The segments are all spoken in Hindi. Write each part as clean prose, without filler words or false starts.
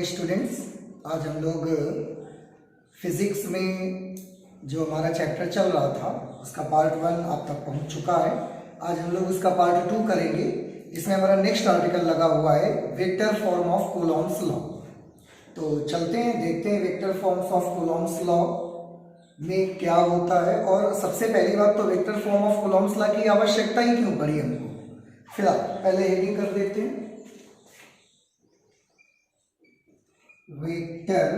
स्टूडेंट्स, आज हम लोग फिजिक्स में जो हमारा चैप्टर चल रहा था उसका पार्ट 1 आप तक पहुंच चुका है। आज हम लोग उसका पार्ट 2 करेंगे। इसमें हमारा नेक्स्ट आर्टिकल लगा हुआ है vector form of Coulomb's law. तो चलते हैं, देखते हैं vector forms of Coulomb's law में क्या होता है। और सबसे पहली बात तो vector form of Coulomb's law की आवश्यकता ही क्यों पड़ी हमको, फिलहाल पहले हेडिंग कर देते हैं vector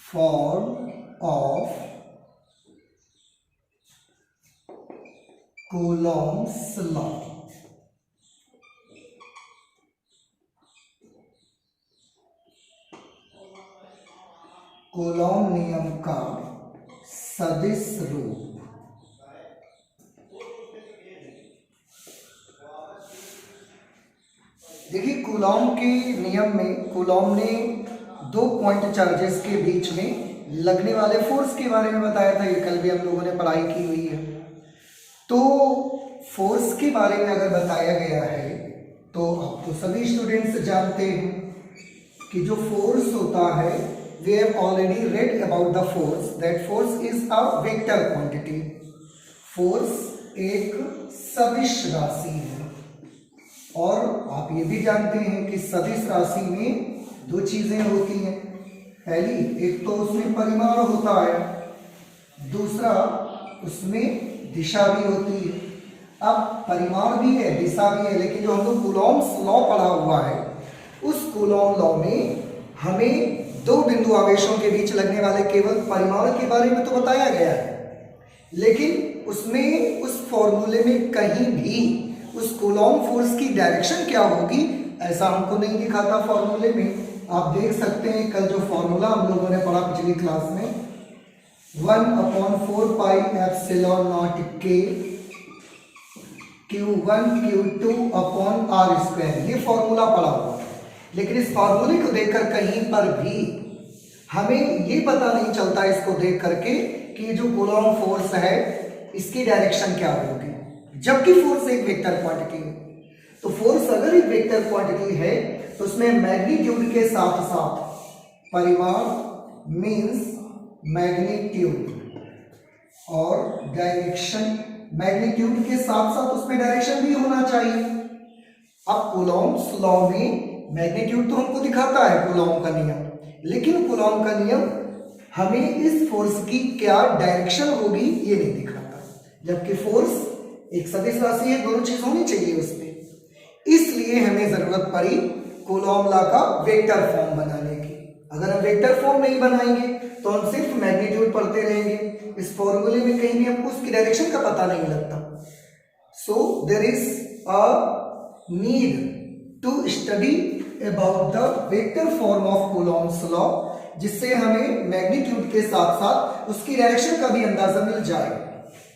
form of Coulomb's law. Coulomb नियम का सदिश रूप। देखिए, कूलॉम के नियम में कूलॉम ने दो पॉइंट चार्जेस के बीच में लगने वाले फोर्स के बारे में बताया था। ये कल भी हम लोगों ने पढ़ाई की हुई है। तो फोर्स के बारे में अगर बताया गया है तो आप तो सभी स्टूडेंट्स जानते हैं कि जो फोर्स होता है, we have already read about the force, that force is a vector quantity. Force एक सदिश राशि है। और आप ये भी जानते हैं कि सदिश राशि में दो चीजें होती हैं। पहली, एक तो उसमें परिमाण होता है, दूसरा उसमें दिशा भी होती है। अब परिमाण भी है, दिशा भी है, लेकिन जो हम लोग कूलॉम्स लॉ पढ़ा हुआ है उस कूलॉम लॉ में हमें दो बिंदु आवेशों के बीच लगने वाले केवल परिमाण के बारे में तो बताया गया है, लेकिन उसमें उस फॉर्मूले में कहीं भी उस कूलॉम फोर्स की डायरेक्शन क्या होगी ऐसा हमको नहीं दिखा था फॉर्मूले में। आप देख सकते हैं कल जो फॉर्मूला हम लोगों ने पढ़ा पिछली क्लास में, 1/4 pi epsilon nought k Q1 Q2 upon r square, ये फॉर्मूला पढ़ा हुआ है। लेकिन इस फॉर्मूले को देखकर कहीं पर भी हमें ये पता नहीं चलता इसको देख करके कि जो कूलॉम फोर्स है इसकी डायरेक्शन क्या होगी, जबकि फोर्स एक वेक्टर क्वांटिटी है। तो फोर्स अगर एक वेक्टर क्वांटिटी है तो उसमें मैग्नीट्यूड के साथ साथ परिमाण मींस मैग्नीट्यूड और डायरेक्शन, मैग्नीट्यूड के साथ साथ उसमें डायरेक्शन भी होना चाहिए। अब कूलॉम्स लॉ में मैग्नीट्यूड तो हमको दिखाता है कूलॉम का नियम, लेकिन कूलॉम का नियम हमें इस फोर्स की क्या डायरेक्शन होगी ये नहीं दिखाता, जबकि फोर्स एक सदिश राशि है, दोनों चीज होनी चाहिए उसमें। इसलिए हमें जरूरत पड़ी कूलॉम लॉ का वेक्टर फॉर्म बनाने की। अगर हम वेक्टर फॉर्म नहीं बनाएंगे तो हम सिर्फ मैग्नीट्यूड पढ़ते रहेंगे, इस फॉर्मूले में कहीं भी हमको उसकी डायरेक्शन का पता नहीं लगता। So there is a need to study about the vector form of Coulomb's law, जिससे हमें मैग्नीट्यूड के साथ साथ उसकी डायरेक्शन का भी अंदाजा मिल जाए।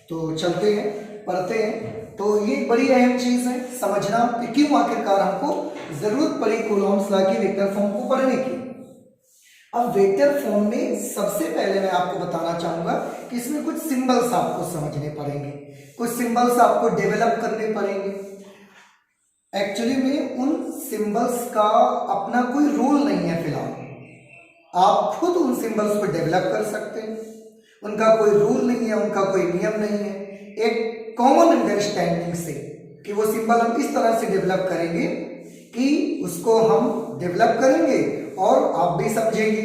तो चलते हैं, पढ़ते हैं। तो ये बड़ी अहम चीज है समझना कि क्यों आखिरकार हमको जरूरत पड़ी कूलॉम्स लॉ की वेक्टर फॉर्म को पढ़ने की। अब वेक्टर फॉर्म में सबसे पहले मैं आपको बताना चाहूंगा कि इसमें कुछ सिंबल्स आपको समझने पड़ेंगे, कुछ सिंबल्स आपको डेवलप करने पड़ेंगे। एक्चुअली में उन सिंबल्स का अपना कोई रूल नहीं है, फिलहाल आप खुद उन सिंबल्स को डेवलप कर सकते हैं। उनका कोई रूल नहीं है, उनका कोई नियम नहीं है। एक कॉमन अंडरस्टैंडिंग से कि वो सिंबल हम इस तरह से डेवलप करेंगे कि उसको हम डेवलप करेंगे और आप भी समझेंगे,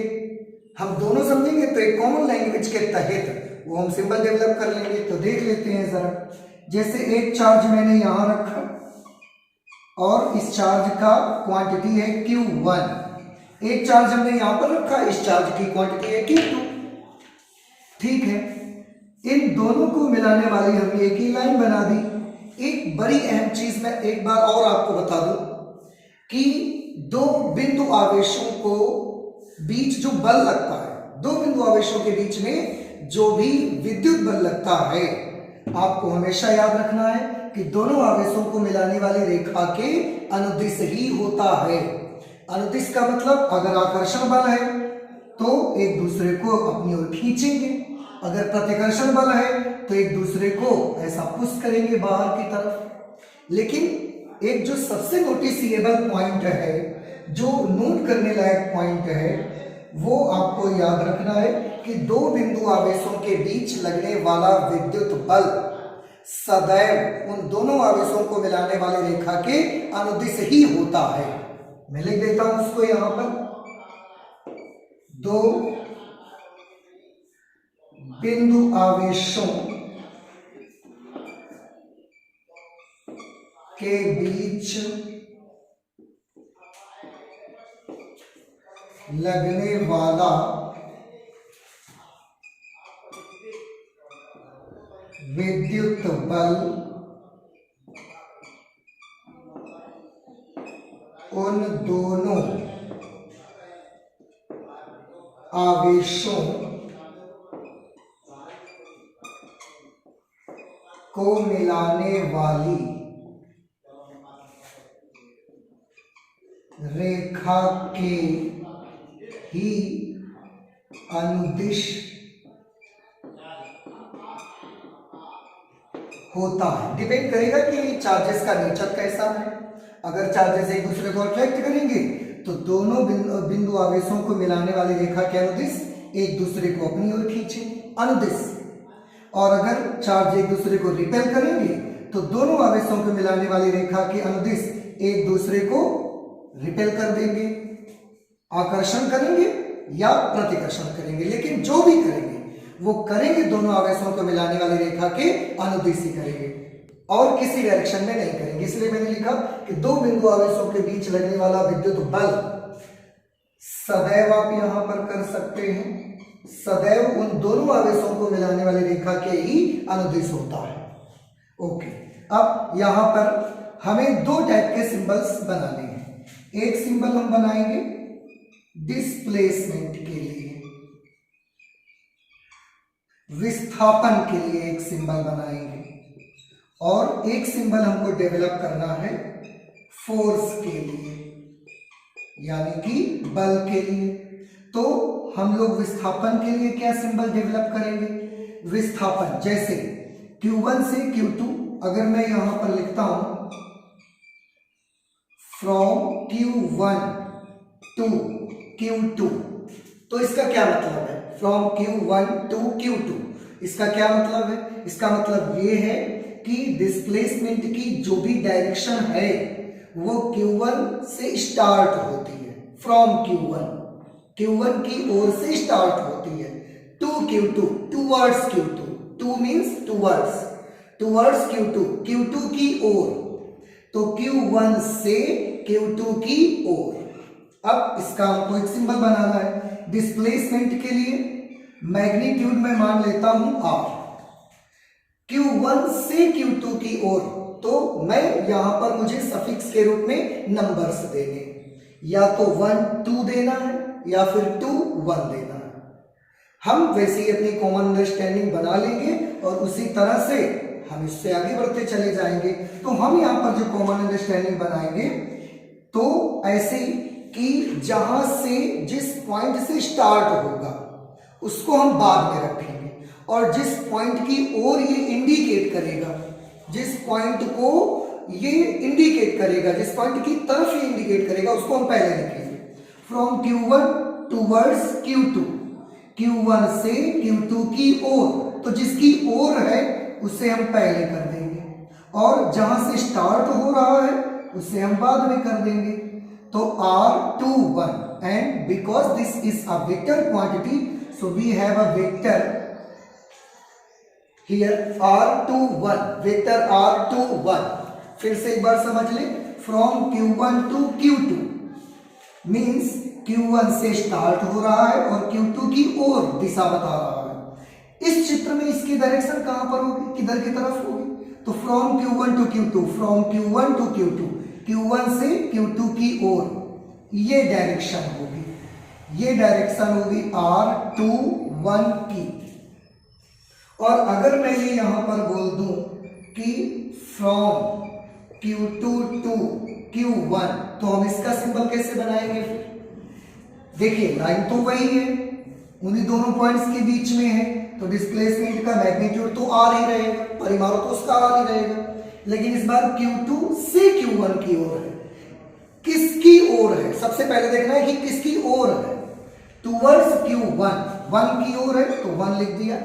हम दोनों समझेंगे, तो एक कॉमन लैंग्वेज के तहत वो हम सिंबल डेवलप कर लेंगे। तो देख लेते हैं जरा, जैसे एक चार्ज मैंने यहां रखा और इस चार्ज का क्वांटिटी है Q1, एक चार्ज हमने यहां पर रखा, इस चार्ज की क्वांटिटी है Q2। ठीक है, इन दोनों को मिलाने वाली हमने एक ही लाइन बना दी। एक बड़ी अहम चीज मैं एक बार और आपको बता दूं कि दो बिंदु आवेशों को बीच जो बल लगता है, दो बिंदु आवेशों के बीच में जो भी विद्युत बल लगता है, आपको हमेशा याद रखना है कि दोनों आवेशों को मिलाने वाली रेखा के अनुदिश ही होता है। अनुदिश का मतलब अगर आकर्षण बल है तो एक दूसरे को अपनी ओर खींचेंगे, अगर प्रतिकर्षण बल है तो एक दूसरे को ऐसा पुश करेंगे बाहर की तरफ। लेकिन एक जो सबसे नोटिसिएबल पॉइंट है जो नोट करने लायक पॉइंट है वो आपको याद रखना है कि दो बिंदु आवेशों के बीच लगने वाला विद्युत बल सदैव उन दोनों आवेशों को मिलाने वाली रेखा के अनुदिश ही होता है। मैं लिख देता हूं उसको यहां पर, दो बिंदु आवेशों के बीच लगने वाला विद्युत बल उन दोनों आवेशों को मिलाने वाली रेखा के ही अनुदिश होता है। डिपेंड करेगा कि चार्जेस का नेचर कैसा है। अगर चार्जेस एक दूसरे को अट्रैक्ट करेंगे तो दोनों बिंदु आवेशों को मिलाने वाली रेखा के अनुदिश एक दूसरे को अपनी ओर खींचे, अनुदिश। और अगर चार्ज एक दूसरे को रिपेल करेंगे तो दोनों आवेशों को मिलाने वाली रेखा के अनुदिश एक दूसरे को रिपेल कर देंगे, आकर्षण करेंगे या प्रतिकर्षण करेंगे, लेकिन जो भी करेंगे वो करेंगे दोनों आवेशों को मिलाने वाली रेखा के अनुदिश ही करेंगे और किसी डायरेक्शन में नहीं करेंगे। इसलिए मैंने लिखा कि दो बिंदु आवेशों के बीच लगने वाला विद्युत बल सदैव, आप यहां पर कर सकते हैं, सदैव उन दोनों आवेशों को मिलाने वाली रेखा के ही अनुदिश होता है। ओके, अब यहां पर हमें दो टाइप के सिंबल्स बनाने हैं। एक सिंबल हम बनाएंगे डिस्प्लेसमेंट के लिए, विस्थापन के लिए एक सिंबल बनाएंगे, और एक सिंबल हमको डेवलप करना है फोर्स के लिए, यानी कि बल के लिए। तो हम लोग विस्थापन के लिए क्या सिंबल डेवलप करेंगे? विस्थापन, जैसे Q1 से Q2, अगर मैं यहां पर लिखता हूं फ्रॉम Q1 टू Q2, तो इसका क्या मतलब है? फ्रॉम Q1 टू Q2, इसका क्या मतलब है? इसका मतलब ये है कि डिस्प्लेसमेंट की जो भी डायरेक्शन है वो Q1 से स्टार्ट होती है, फ्रॉम Q1 की ओर से स्टार्ट होती है, to Q2, towards Q2, to means towards Q2 की ओर, तो Q1 से Q2 की ओर। अब इसका हमको एक सिंबल बनाना है। डिस्प्लेसमेंट के लिए मैग्नीट्यूड में मान लेता हूं R, Q1 से Q2 की ओर, तो मैं यहां पर मुझे सफिक्स के रूप में नंबर्स देने, या तो 1 2 देना है या फिर 2 1 देना है। हम वैसे ही अपनी कॉमन अंडरस्टैंडिंग बना लेंगे और उसी तरह से हम इससे आगे बढ़ते चले जाएंगे। तो हम यहां पर जो कॉमन अंडरस्टैंडिंग बनाएंगे तो ऐसे कि जहां से जिस पॉइंट से स्टार्ट होगा उसको हम बाद में रखेंगे, और जिस पॉइंट की ओर ये इंडिकेट करेगा, जिस पॉइंट को ये इंडिकेट करेगा, जिस पॉइंट की तरफ ये इंडिकेट करेगा, उसको हम पहले लिखेंगे। From Q1 towards Q2, Q1 से Q2 की ओर, तो जिसकी ओर है उसे हम पहले कर देंगे, और जहां से स्टार्ट हो रहा है उसे हम बाद में कर देंगे। तो R21, and because this is a vector quantity, so we have a vector here R21, vector R21। फिर से एक बार समझ ले, from Q1 to Q2 means Q1 से स्टार्ट हो रहा है और Q2 की ओर दिशा बता रहा है। इस चित्र में इसकी डायरेक्शन कहां पर होगी, किधर की तरफ होगी? तो from Q1 to Q2, from Q1 to Q2, Q1 से Q2 की ओर, ये डायरेक्शन होगी, ये डायरेक्शन होगी R21 की। और अगर मैं ये यहां पर बोल दूं कि फ्रॉम Q2 टू Q1, तो हम इसका सिंबल कैसे बनाएंगे? देखिए लाइन तो वही है, उन्हीं दोनों पॉइंट्स के बीच में है, तो डिस्प्लेसमेंट का मैग्नीट्यूड तो R ही रहेगा, परिमाण तो उसका R ही रहेगा, लेकिन इस बार Q2 से Q1 की ओर है। किसकी ओर है, सबसे पहले देखना है कि किसकी ओर है। टूवर्ड्स Q1, 1 की ओर है तो 1 लिख दिया।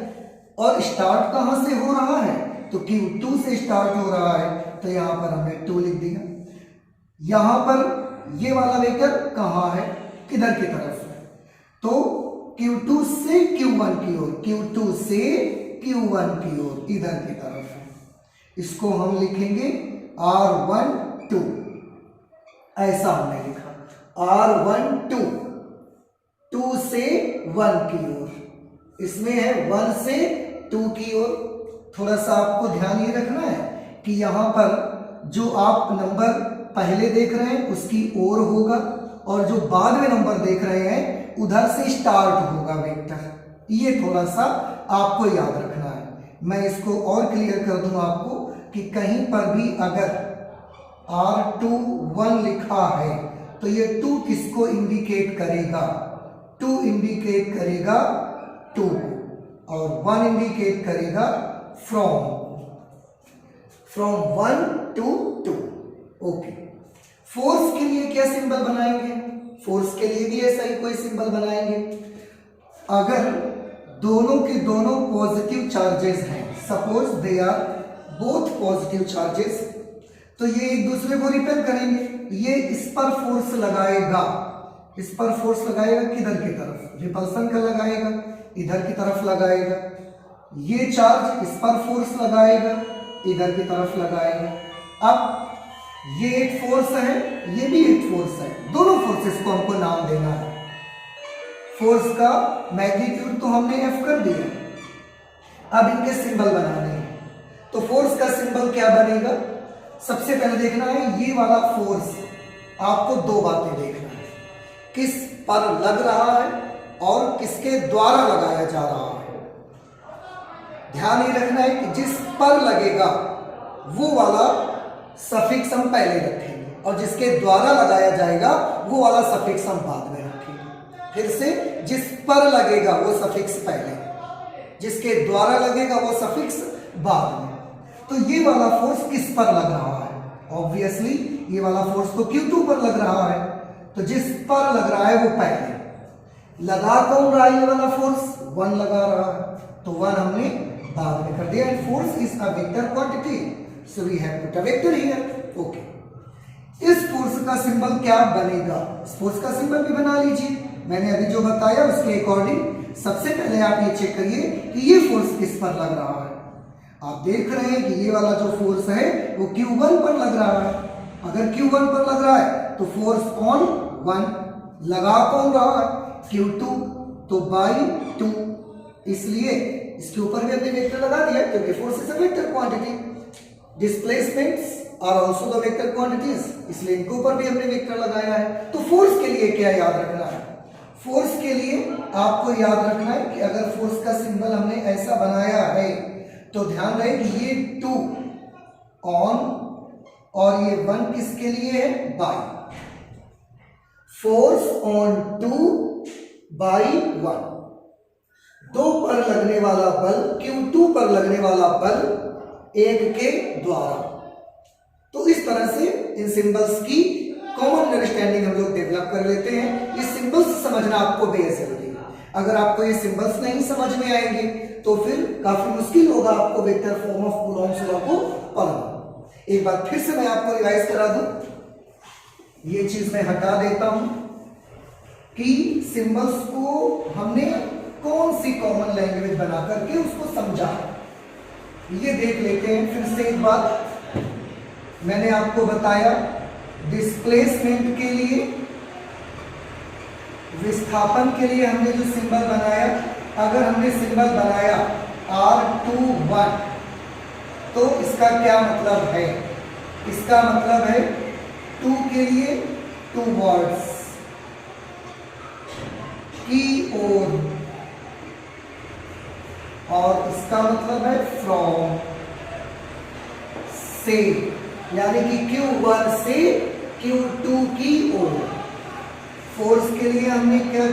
और स्टार्ट कहां से हो रहा है, तो Q2 से स्टार्ट हो रहा है तो यहां पर हमने 2 लिख दिया। यहां पर ये वाला वेक्टर कहां है, इधर की तरफ है, तो Q2 से Q1 की ओर, Q2 से Q1 की ओर इधर की तरफ है। इसको हम लिखेंगे R12, ऐसा हमने लिखा R12, 2 से 1 की ओर, इसमें है 1 से 2 की ओर। थोड़ा सा आपको ध्यान ये रखना है कि यहां पर जो आप नंबर पहले देख रहे हैं उसकी ओर होगा और जो बाद में नंबर देख रहे हैं उधर से स्टार्ट होगा वेक्टर। ये थोड़ा सा आपको याद रखना है। मैं इसको और क्लियर कर दूं आपको कि कहीं पर भी अगर R21 लिखा है तो ये 2 किसको इंडिकेट करेगा, 2 इंडिकेट करेगा 2 और 1 इंडिकेट करेगा फ्रॉम 1 to 2। ओके, फोर्स के लिए क्या सिंबल बनाएंगे, फोर्स के लिए भी ऐसा ही कोई सिंबल बनाएंगे। अगर दोनों के दोनों पॉजिटिव चार्जेस हैं, suppose they are both positive charges, तो ये एक दूसरे को रिपेल करेंगे। ये इस पर फोर्स लगाएगा, इस पर फोर्स लगाएगा किधर की तरफ, रिपल्सन का लगाएगा, इधर की तरफ लगाएगा। ये चार्ज इस पर फोर्स लगाएगा, इधर की तरफ लगाएगा। अब ये एक फोर्स है, ये भी एक फोर्स है, दोनों फोर्सेस को हमको नाम देना है। फोर्स का मैग्नीट्यूड तो हमने F कर दिया, अब इनके सिंबल बनाने हैं। तो फोर्स का सिंबल क्या बनेगा, सबसे पहले देखना है ये वाला फोर्स, आपको 2 बातें देखना है, किस पर लग रहा है और किसके द्वारा लगाया जा रहा है। ध्यान ये रखना है कि जिस पर लगेगा वो वाला सफिक्स हम पहले रखेंगे और जिसके द्वारा लगाया जाएगा वो वाला सफिक्स हम बाद में रखेंगे। फिर से, जिस पर लगेगा वो सफिक्स पहले, जिसके द्वारा लगेगा वो सफिक्स बाद में। तो ये वाला फोर्स किस पर लग रहा है, ऑब्वियसली ये वाला फोर्स तो Q2 पर लग रहा है, तो जिस पर लग रहा है वो पहले। लगा कौन रहा है ये वाला फोर्स, 1 लगा रहा है, तो 1 हमने बाद में कर दिया। And force is a vector quantity, so we have put a vector here. Okay, इस फोर्स का सिंबल क्या बनेगा, इस फोर्स का सिंबल भी बना लीजिए। मैंने अभी जो बताया उसके अकॉर्डिंग सबसे पहले आप ये चेक करिए कि ये फोर्स किस पर लग रहा है। आप देख रहे हैं कि ये वाला जो फोर्स है वो Q1 पर लग रहा है। अगर Q1 पर लग रहा है तो फोर्स ऑन 1, लगा कौन रहा है, Q2, तो बाई 2, इसलिए इसके ऊपर भी हमने वेक्टर लगा दिया क्योंकि force is a vector quantity. Displacements are also the vector quantities, इसलिए इनके ऊपर भी हमने वेक्टर लगाया है। तो फोर्स के लिए क्या याद रखना है, फोर्स के लिए आपको याद रखना है कि अगर फोर्स का सिंबल हमने ऐसा बनाया है तो ध्यान रहे कि ये 2 ऑन और ये 1 किसके लिए है, बाई। फोर्स ऑन 2 बाई 1, 2 पर लगने वाला बल, Q2 पर लगने वाला बल 1 के द्वारा। तो इस तरह से इन सिंबल्स की कॉमन अंडरस्टैंडिंग हम लोग डेवलप कर लेते हैं। ये सिंबल्स समझना आपको बेहद जरूरी है। अगर आपको ये सिंबल्स नहीं समझ में आएंगे तो फिर काफी मुश्किल होगा आपको vector form of Coulomb's law को पढ़ना। एक बार फिर से मैं आपको रिवाइज करा दूं, ये चीज मैं हटा देता हूं कि सिंबल्स को हमने कौन सी कॉमन लैंग्वेज बना करके उसको समझा, ये देख लेते हैं फिर से एक बार। मैंने आपको बताया डिस्प्लेसमेंट के लिए, विस्थापन के लिए हमने जो सिंबल बनाया, अगर हमने सिंबल बनाया R21 तो इसका क्या मतलब है, इसका मतलब है 2 के लिए टूवर्ड्स, की ओर, और इसका मतलब है फ्रॉम, से, यानी कि Q1 से Q2 की ओर। फोर्स के लिए हमने क्या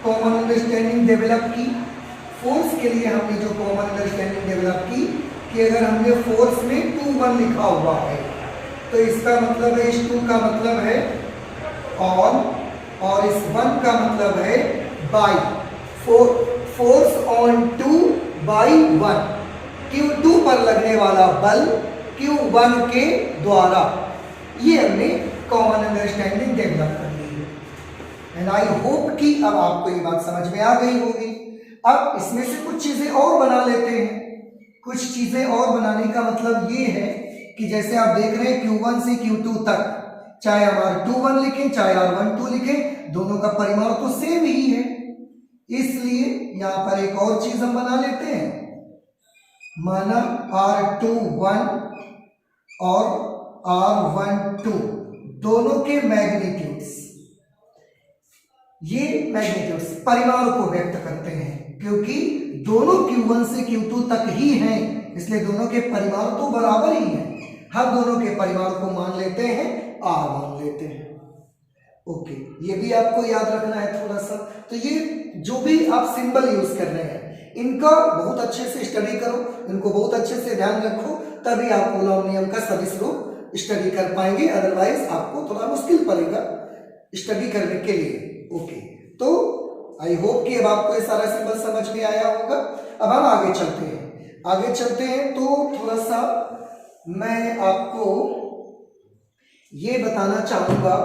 कॉमन अंडरस्टैंडिंग डेवलप की, फोर्स के लिए हमने जो कॉमन अंडरस्टैंडिंग डेवलप की कि अगर हमने फोर्स में 2 1 लिखा हुआ है तो इसका मतलब है, इस 2 का मतलब है ऑन, और इस 1 का मतलब है by, force on 2 by 1, Q2 पर लगने वाला बल Q1 के द्वारा। ये हमने कॉमन अंडरस्टैंडिंग डेवलप कर ली है, एंड आई होप कि अब आपको ये बात समझ में आ गई होगी। अब इसमें से कुछ चीजें और बना लेते हैं। कुछ चीजें और बनाने का मतलब ये है कि जैसे आप देख रहे हैं Q1 से Q2 तक, चाहे हम R21 लिखें चाहे R12 लिखें, दोनों का परिमाण तो सेम ही है। इसलिए यहां पर एक और चीज हम बना लेते हैं, माना R21 और R12 दोनों के मैग्नीट्यूड्स, ये मैग्नीट्यूड्स परिमाण को व्यक्त करते हैं, क्योंकि दोनों Q1 से Q2 तक ही हैं, इसलिए दोनों के परिमाण तो बराबर ही हैं। हम दोनों के परिमाण को मान लेते हैं R मान लेते हैं। ओके, ये भी आपको याद रखना है थोड़ा सा। तो ये जो भी आप सिंबल यूज कर रहे हैं, इनका बहुत अच्छे से स्टडी करो, इनको बहुत अच्छे से ध्यान रखो, तभी आप कूलॉम नियम का सभी स्वरूप स्टडी कर पाएंगे, अदरवाइज आपको थोड़ा मुश्किल पड़ेगा स्टडी करने के लिए। ओके, तो आई होप कि अब आपको ये सारा सिंबल समझ में आया होगा। अब हम आगे चलते हैं। आगे चलते हैं तो थोड़ा सा मैं आपको ये बताना चाहूंगा,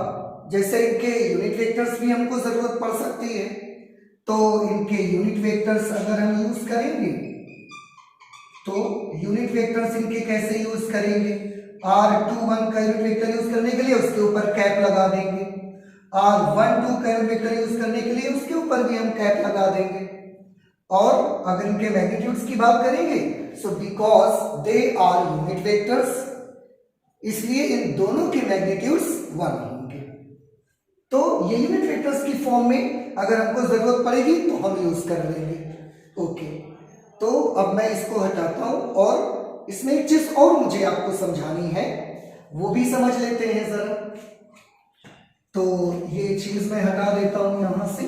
जैसे इनके यूनिट वेक्टर्स भी हमको जरूरत पड़ सकती है, तो इनके यूनिट वेक्टर्स अगर हम यूज करेंगे तो यूनिट वेक्टर्स इनके कैसे यूज करेंगे, R21 का यूनिट वेक्टर यूज करने के लिए उसके ऊपर कैप लगा देंगे, R12 का यूनिट वेक्टर यूज करने के लिए उसके ऊपर भी हम कैप लगा देंगे। और अगर इनके मैग्नीट्यूड्स की बात करेंगे, so because they are unit vectors, इसलिए इन दोनों के मैग्नीट्यूड्स 1 होंगे। तो ये यूनिट वेक्टर्स की फॉर्म में अगर हमको जरूरत पड़ेगी तो हम यूज कर लेंगे। ओके, तो अब मैं इसको हटाता हूं और इसमें एक चीज और मुझे आपको समझानी है, वो भी समझ लेते हैं जरा। तो ये चीज मैं हटा देता हूं यहां से।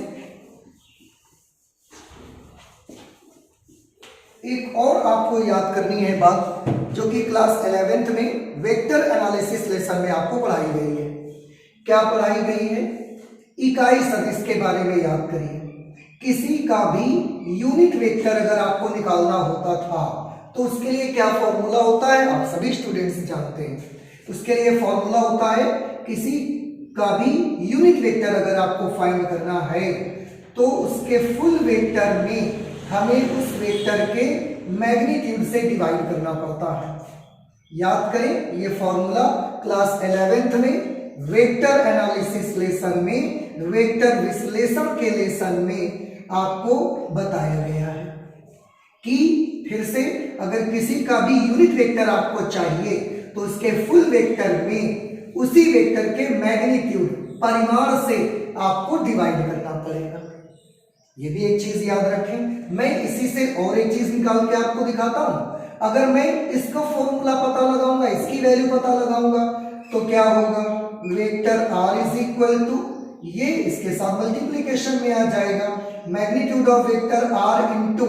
एक और आपको याद करनी है बात, जो कि क्लास 11th में वेक्टर एनालिसिस लेसन में आपको पढ़ाई गई है। क्या पढ़ाई गई है? इकाई सदिश के बारे में याद करिए। किसी का भी यूनिट वेक्टर अगर आपको निकालना होता था तो उसके लिए क्या फॉर्मूला होता है, आप सभी स्टूडेंट्स जानते हैं। उसके लिए फॉर्मूला होता है, किसी का भी यूनिट वेक्टर अगर आपको फाइंड करना है तो उसके फुल वेक्टर में हमें उस वेक्टर के मैग्नीट्यूड से डिवाइड करना पड़ता है। याद करें, ये फॉर्मूला क्लास 11th में वेक्टर एनालिसिस लेसन में, वेक्टर विश्लेषण के लेसन में आपको बताया गया है कि फिर से अगर किसी का भी यूनिट वेक्टर आपको चाहिए तो उसके फुल वेक्टर में उसी वेक्टर के मैग्नीट्यूड परिमाण से आपको डिवाइड करना पड़ेगा। ये भी एक चीज याद रखें। मैं इसी से और एक चीज निकाल के आपको दिखाता हूं। अगर मैं इसका फॉर्मूला पता लगाऊंगा, इसकी वैल्यू पता लगाऊंगा, तो क्या होगा, vector r is equal to, ये इसके साथ मल्टीप्लीकेशन में आ जाएगा, magnitude of vector r into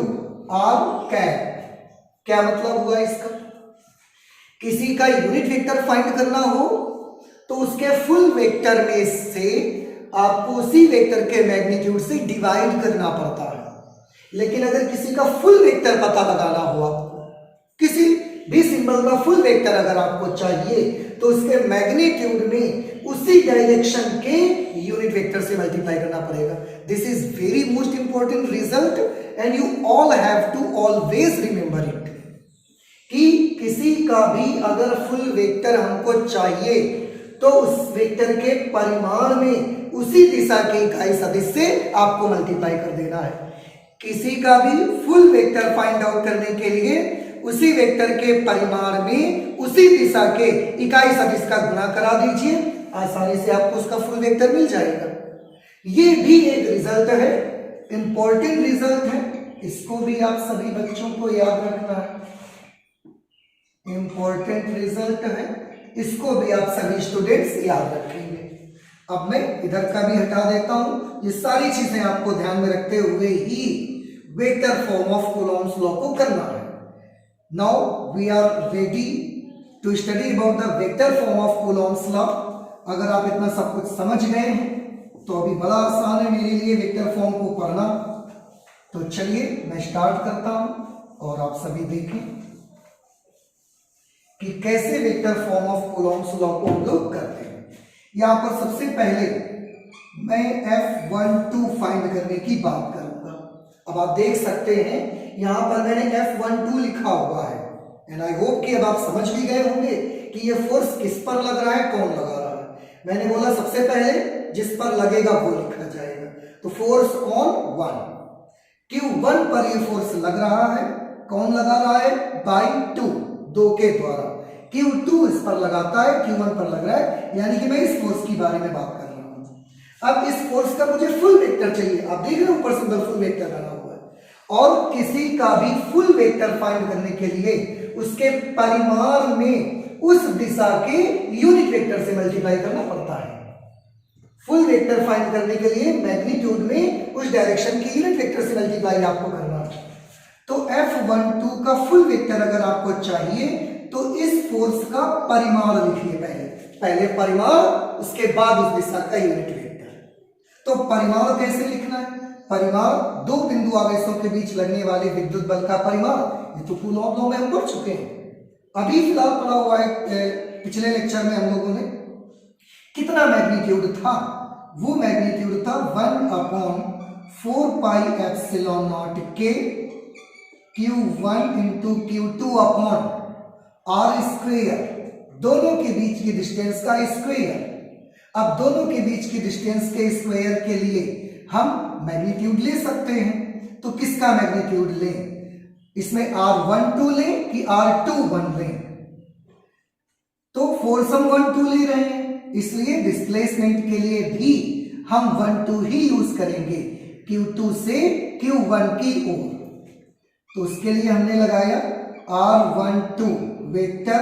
r cap. क्या मतलब हुआ इसका? किसी का यूनिट वेक्टर फाइंड करना हो तो उसके फुल वेक्टर में से आपको उसी वेक्टर के मैग्नीट्यूड से डिवाइड करना पड़ता है। लेकिन अगर किसी का फुल वेक्टर पता लगाना हो, आपको किसी भी सिंबल का फुल वेक्टर अगर आपको चाहिए तो उसके मैग्नीट्यूड में उसी डायरेक्शन के यूनिट वेक्टर से मल्टीप्लाई करना पड़ेगा। This is very most important result and you all have to always remember it, कि किसी का भी अगर फुल वेक्टर हमको चाहिए तो उस वेक्टर के परिमाण में उसी दिशा के इकाई सदिश से आपको मल्टीप्लाई कर देना है। किसी का भी फुल वेक्टर फाइंड आउट करने के लिए उसी वेक्टर के परिमाण में उसी दिशा के इकाई सदिश का गुणा करा दीजिए, आसानी से आपको उसका फुल वेक्टर मिल जाएगा। ये भी एक रिजल्ट है, इंपॉर्टेंट रिजल्ट है, इसको भी आप सभी बच्चों को याद रखना है। इंपॉर्टेंट रिजल्ट है, इसको भी आप सभी स्टूडेंट्स याद रखेंगे। अब मैं इधर का भी हटा देता हूं। ये सारी चीजें आपको ध्यान में रखते हुए ही vector form of Coulomb's law को करना है। Now we are ready to study about the vector form of Coulomb's law. अगर आप इतना सब कुछ समझ गए हैं तो अभी बड़ा आसान है मेरे लिए वेक्टर फॉर्म को पढ़ना। तो चलिए मैं स्टार्ट करता हूं और आप सभी देखें कि कैसे vector form of Coulomb's law को हम लोग करते हैं। यहां पर सबसे पहले मैं F12 फाइंड करने की बात करूंगा। अब आप देख सकते हैं यहां पर मैंने F12 लिखा हुआ है एंड आई होप कि अब आप समझ भी गए होंगे कि ये फोर्स किस पर लग रहा है, कौन लगा रहा है। मैंने बोला सबसे पहले जिस पर लगेगा वो लिखा जाएगा। तो फोर्स ऑन 1, Q1 पर ये फोर्स लग रहा है। कौन लगा रहा है? बाई 2, 2 के द्वारा। Q2 इस पर लगाता है, Q1 पर लग रहा है, यानी कि मैं इस फोर्स की बारे में बात कर रहा हूं। अब इस फोर्स का मुझे फुल वेक्टर चाहिए। आप देख रहे हो ऊपर सिंबल फुल वेक्टर बना हुआ है। और किसी का भी फुल वेक्टर फाइंड करने के लिए उसके परिमाण में उस दिशा के यूनिट वेक्टर से मल्टीप्लाई करना पड़ता है। फुल वेक्टर फाइंड करने के लिए मैग्नीट्यूड में उस डायरेक्शन की यूनिट वेक्टर से मल्टीप्लाई आपको करना है। तो F12 का फुल वेक्टर अगर आपको चाहिए तो इस फोर्स का परिमाण लिखिए। पहले परिमाण, उसके बाद उस दिशा का यूनिट वेक्टर। तो परिमाण कैसे लिखना है? परिमाण दो बिंदु आवेशों के बीच लगने वाले विद्युत बल का परिमाण। ये तो कूलॉम लॉ में हम पढ़ चुके हैं, अभी फिलहाल पढ़ा हुआ है। पिछले लेक्चर में हम लोगों ने कितना मैग्नीट्यूड था? वो मैग्नीट्यूड था 1/4 pi epsilon nought k Q1 into Q2 upon R square, दोनों के बीच की डिस्टेंस का स्क्वेयर। अब दोनों के बीच की डिस्टेंस के स्क्वायर के लिए हम मैग्नीट्यूड ले सकते हैं। तो किसका मैग्नीट्यूड लें? इसमें R12 लें कि R21 लें? तो फोर्स हम 12 ले रहे हैं, इसलिए डिस्प्लेसमेंट के लिए भी हम 12 ही यूज करेंगे, Q2 से Q1 की ओर। तो उसके लिए हमने लगाया R12 वेक्टर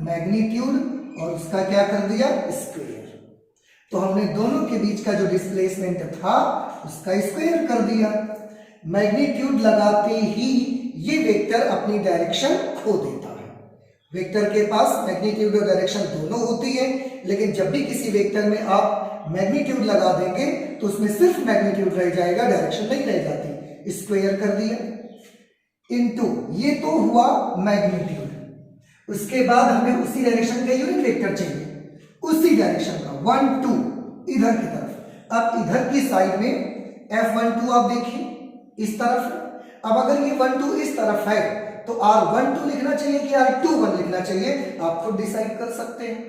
मैग्नीट्यूड और उसका क्या कर दिया? स्क्वायर। तो हमने दोनों के बीच का जो डिस्प्लेसमेंट था उसका स्क्वायर कर दिया। मैग्नीट्यूड लगाते ही ये वेक्टर अपनी डायरेक्शन खो देता है। वेक्टर के पास मैग्नीट्यूड और डायरेक्शन दोनों होती है, लेकिन जब भी किसी वेक्टर में आप मैग्नीट्यूड लगा देंगे तो उसमें सिर्फ मैग्नीट्यूड रह जाएगा, डायरेक्शन नहीं रह जाती। स्क्वायर कर दिया इनटू, ये तो हुआ मैग्नीट्यूड। उसके बाद हमें उसी डायरेक्शन का यूनिट वेक्टर चाहिए, उसी डायरेक्शन का 1 2 इधर की तरफ। अब इधर की साइड में F12 आप देखिए इस तरफ है। अब अगर ये 1 2 इस तरफ है तो R12 लिखना चाहिए कि R21 लिखना चाहिए, आप खुद डिसाइड कर सकते हैं।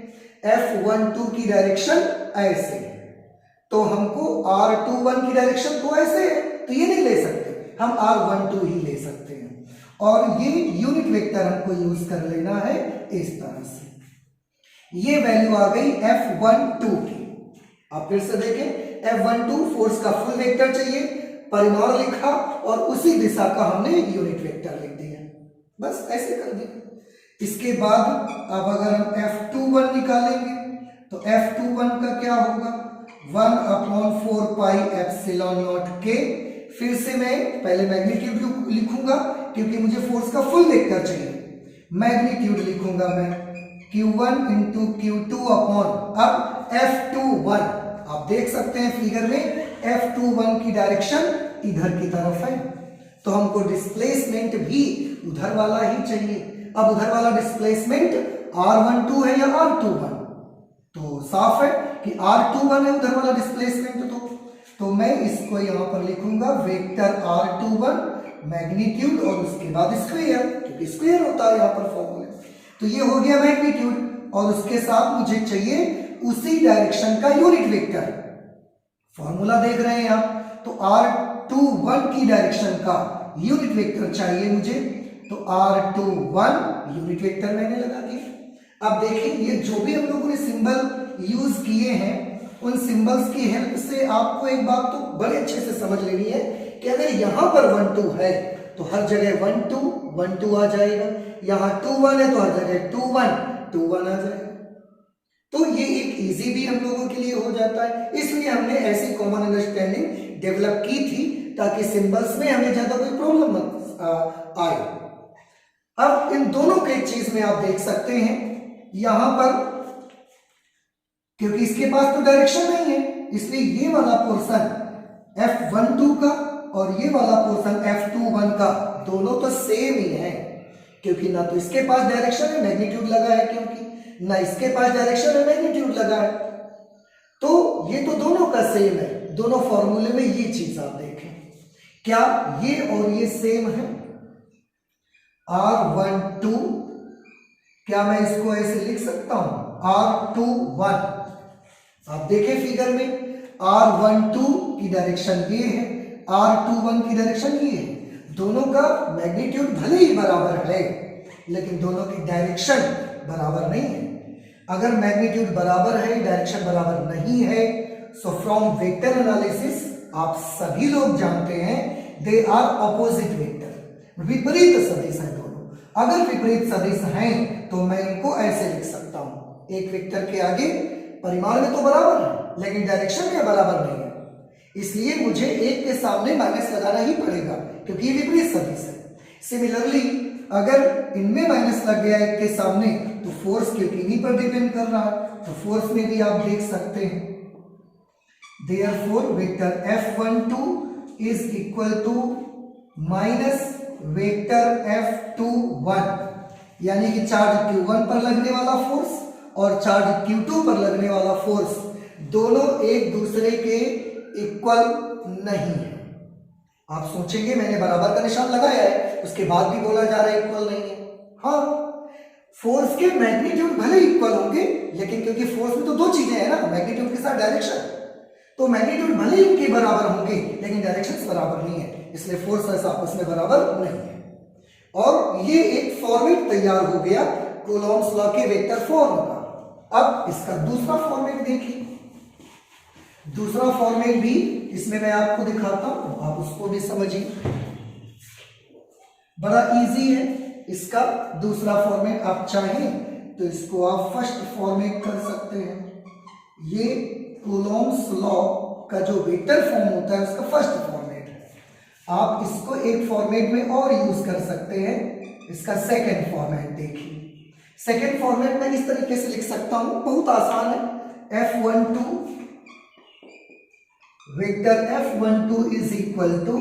F12 की डायरेक्शन ऐसे है तो हमको R21 की डायरेक्शन तो ऐसे है, तो ये नहीं ले सकते, हम R12 ही ले सकते हैं। और ये यूनिट वेक्टर हमको यूज कर लेना है इस तरह से। ये वैल्यू आ गई F12 की। आप फिर से देखें, F12 फोर्स का फुल वेक्टर चाहिए, परिमाण लिखा और उसी दिशा का हमने यूनिट वेक्टर लिख दिया। बस ऐसे कर दिया। इसके बाद अब अगर हम F21 निकालेंगे तो F21 का क्या होगा? 1/4 पाई एप्सिलॉन नॉट के। फिर से मैं पहले मैग्नीट्यूड लिखूंगा क्योंकि मुझे फोर्स का फुल वेक्टर चाहिए। मैग्नीट्यूड लिखूंगा मैं Q1 इंटू Q2 अपॉन, अब F21 आप देख सकते हैं फिगर में, F21 की डायरेक्शन इधर की तरफ है, तो हमको डिस्प्लेसमेंट भी उधर वाला ही चाहिए। अब उधर वाला डिस्प्लेसमेंट R12 है या R21? तो साफ है कि R21 है उधर वाला डिस्प्लेसमेंट। तो मैं इसको यहां पर लिखूंगा वेक्टर R21 मैग्नीट्यूड और उसके बाद स्क्वायर, क्योंकि स्क्वायर होता है यहां पर फॉर्मूले। तो ये हो गया मैग्नीट्यूड और उसके साथ मुझे चाहिए उसी डायरेक्शन का यूनिट वेक्टर। फॉर्मूला देख रहे हैं आप, तो R21 की डायरेक्शन का यूनिट वेक्टर चाहिए मुझे, तो R21 यूनिट वेक्टर मैंने लगा दिया। अब देखिए ये जो भी हम लोगों ने सिंबल यूज किए हैं उन सिंबल्स की हेल्प से आपको एक बात तो बड़े अच्छे से समझ लेनी है कि अगर यहां पर 1 2 है तो हर जगह 1 2 आ जाएगा, यहां 2 1 है तो हर जगह 2 1 आ जाएगा। तो ये एक इजी भी हम लोगों के लिए हो जाता है, इसलिए हमने ऐसी कॉमन अंडरस्टैंडिंग डेवलप की थी ताकि सिंबल्स में हमें ज्यादा कोई प्रॉब्लम मत आए। अब इन दोनों के चीज में आप देख सकते हैं यहां पर क्योंकि इसके पास तो डायरेक्शन नहीं है, इसलिए ये वाला पोर्शन F12 का और ये वाला पोर्शन F21 का दोनों तो सेम ही है, क्योंकि ना तो इसके पास डायरेक्शन है, मैग्नीट्यूड लगा है, क्योंकि ना इसके पास डायरेक्शन है, मैग्नीट्यूड लगा है, तो ये तो दोनों का सेम है। दोनों फॉर्मूले में ये चीज आप देखें, क्या ये और ये सेम है? R12, क्या मैं इसको ऐसे लिख सकता हूं? R21, आप देखें फिगर में, R12 की डायरेक्शन ये है, R21 की डायरेक्शन ये है। दोनों का मैग्नीट्यूड भले ही बराबर है, लेकिन दोनों की डायरेक्शन बराबर नहीं है। अगर मैग्नीट्यूड बराबर है, डायरेक्शन बराबर नहीं है, सो फ्रॉम वेक्टर एनालिसिस आप सभी लोग जानते हैं दे आर ऑपोजिट वेक्टर, विपरीत सदिश है दोनों। अगर विपरीत सदिश हैं तो मैं इनको ऐसे लिख सकता हूं, एक वेक्टर के आगे परिमाण में तो बराबर है लेकिन डायरेक्शन में बराबर नहीं है, इसलिए मुझे एक के सामने माइनस लगाना ही पड़ेगा क्योंकि ये विपरीत सदिश है। सिमिलरली अगर इनमें माइनस लग गया एक के सामने तो फोर्स क्योंकि इन्हीं पर डिपेंड कर रहा है, तो फोर्स में भी आप देख सकते हैं therefore vector F12 is equal to minus vector F21, यानी कि चार्ज Q1 पर लगने वाला फोर्स और चार्ज Q2 पर लगने वाला फोर्स दोनों एक दूसरे के इक्वल नहीं है। आप सोचेंगे मैंने बराबर का निशान लगाया है, उसके बाद भी बोला जा रहा है इक्वल नहीं है। हाँ, फोर्स के मैग्नीट्यूड भले इक्वल होंगे, लेकिन क्योंकि फोर्स में तो दो चीजें हैं ना, मैग्नीट्यूड के साथ डायरेक्शन, तो मैग्नीट्यूड भले इनके बराबर होंगे लेकिन डायरेक्शन बराबर नहीं है, इसलिए फोर्स ऐसा आपस में बराबर नहीं है। और ये एक फॉर्मेट तैयार हो गया कूलॉम्स लॉ के वेक्टर फॉर्म का। अब इसका दूसरा फॉर्मेट देखिए, दूसरा फॉर्मेट भी इसमें मैं आपको दिखाता हूं, आप उसको भी समझिए, बड़ा इजी है इसका दूसरा फॉर्मेट। आप चाहें तो इसको आप फर्स्ट फॉर्मेट कर सकते हैं। ये कूलॉम्स लॉ का जो वेक्टर फॉर्म होता है उसका फर्स्ट फॉर्मेट है। आप इसको एक फॉर्मेट में और यूज कर सकते हैं, इसका सेकंड फॉर्मेट देखिए। सेकंड फॉर्मेट में इस तरीके से लिख सकता हूं, बहुत आसान है। F12 vector F12 is equal to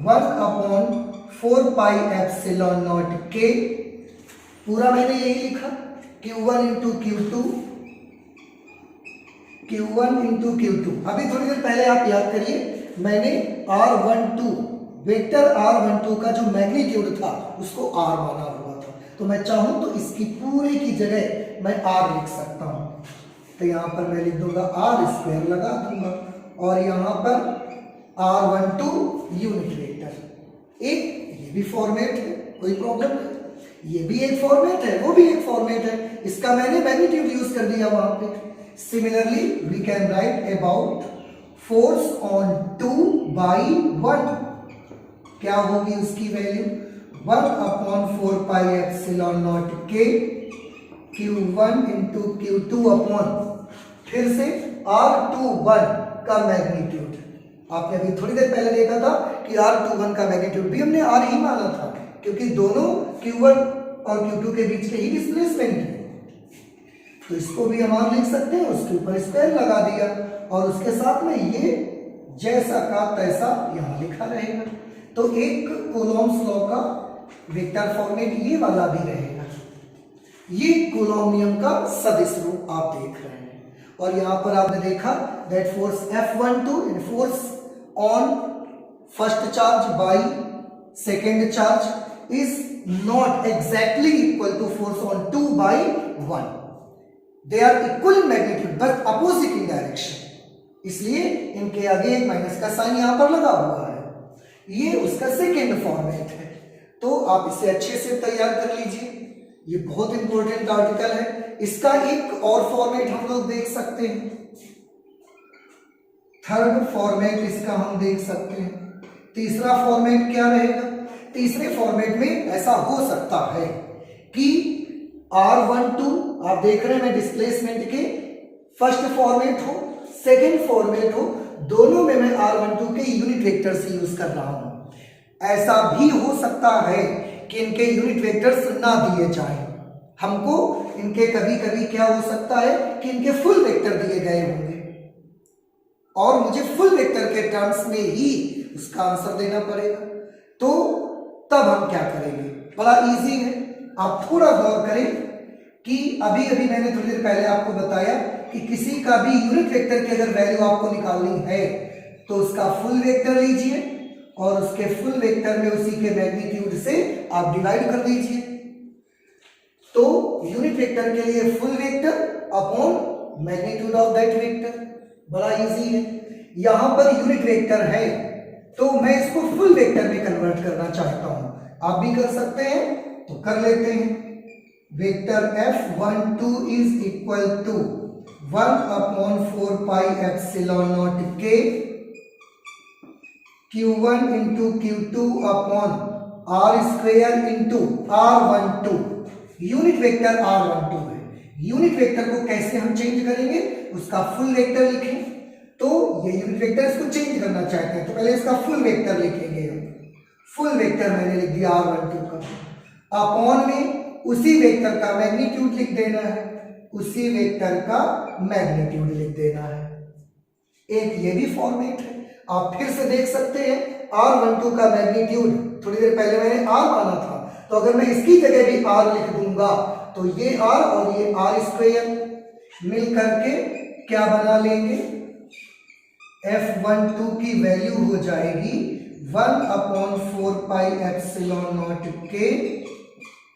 1/4 pi epsilon nought k, पूरा मैंने यही लिखा, Q1 into Q2, Q1 into Q2। अभी थोड़ी देर पहले आप याद करिए, मैंने R12 वेक्टर R12 का जो मैग्नीट्यूड था उसको R माना हुआ था, तो मैं चाहूं तो इसकी पूरे की जगह मैं R लिख सकता हूं। तो यहां पर मैं लिख दूंगा R² लगा दूंगा और यहां पर R12 यूनिट वेक्टर। एक ये भी फॉर्मेट है, कोई प्रॉब्लम नहीं, ये भी एक फॉर्मेट है, वो भी एक फॉर्मेट है, इसका मैंने मैग्नीट्यूड यूज कर दिया वहां पे। Similarly we can write about force on 2/1, क्या होगी उसकी value 1/4 pi epsilon nought k Q1 into Q2 upon फिर से R21 का मैग्नीट्यूड। आपने अभी थोड़ी देर पहले देखा था कि R21 का मैग्नीट्यूड भी हमने R ही माना था, क्योंकि दोनों Q1 और Q2 के बीच के ही डिस्प्लेसमेंट है, तो इसको भी हम R लिख सकते हैं, उसके ऊपर स्क्वायर लगा दिया और उसके साथ में ये जैसा का तैसा यहां लिखा रहेगा। तो एक कूलॉम्स लॉ का वेक्टर फॉर्मेट ये वाला भी रहेगा। ये कूलॉम नियम का सदिश रूप आप देख रहे हैं। और यहां पर आपने देखा that force F12 in force on first charge by second charge is not exactly equal to force on 2/1। They are equal in magnitude but opposite in direction, इसलिए इनके आगे एक माइनस का साइन यहां पर लगा हुआ है। ये उसका सेकेंड फॉर्मेट है, तो आप इसे अच्छे से तैयार कर लीजिए, ये बहुत इंपॉर्टेंट आर्टिकल है। इसका एक और फॉर्मेट हम लोग देख सकते हैं, थर्ड फॉर्मेट इसका हम देख सकते हैं। तीसरा फॉर्मेट क्या रहेगा? तीसरे फॉर्मेट में ऐसा हो सकता है कि R12 आप देख रहे हैं मैं डिस्प्लेसमेंट के फर्स्ट फॉर्मेट हो, सेकेंड फॉर्मेट हो, दोनों में मैं R12 के यूनिट वेक्टर्स यूज कर रहा हूं। ऐसा भी हो सकता है कि इनके यूनिट वेक्टर्स ना दिए जाएं, हमको इनके कभी कभी क्या हो सकता है कि इनके फुल वेक्टर दिए गए होंगे और मुझे फुल वेक्टर के टर्म्स में ही उसका आंसर देना पड़ेगा। तो तब हम क्या करेंगे, बड़ा इजी है। आप थोड़ा गौर करें कि अभी अभी मैंने थोड़ी देर पहले आपको बताया कि किसी का भी यूनिट वेक्टर की अगर वैल्यू आपको निकालनी है तो उसका फुल वेक्टर लीजिए और उसके फुल वेक्टर में उसी के मैग्नीट्यूड से आप डिवाइड कर दीजिए। तो यूनिट वेक्टर के लिए full vector upon magnitude of that vector, बड़ा इजी है। यहां पर यूनिट वेक्टर है तो मैं इसको फुल वेक्टर में कन्वर्ट करना चाहता हूं, आप भी कर सकते हैं तो कर लेते हैं। Vector F12 is equal to 1/4πε0k Q1 into Q2 upon R² into R12। Unit vector R12 है। यूनिट वेक्टर को कैसे हम चेंज करेंगे, उसका फुल वेक्टर लिखें। तो ये यूनिट वेक्टर इसको चेंज करना चाहते हैं तो पहले इसका फुल वेक्टर लिखेंगे हम। फुल वेक्टर मैंने लिख दिया R12 का, अपॉन में उसी वेक्टर का मैग्नीट्यूड लिख देना है, उसी वेक्टर का मैग्नीट्यूड लिख देना है। एक ये भी फॉर्मेट है। आप फिर से देख सकते हैं R12 का मैग्नीट्यूड थोड़ी देर पहले मैंने R माना था, तो अगर मैं इसकी जगह भी R लिख दूंगा तो ये R और ये R² मिल करके क्या बना लेंगे, F12 की वैल्यू हो जाएगी 1/4πε0k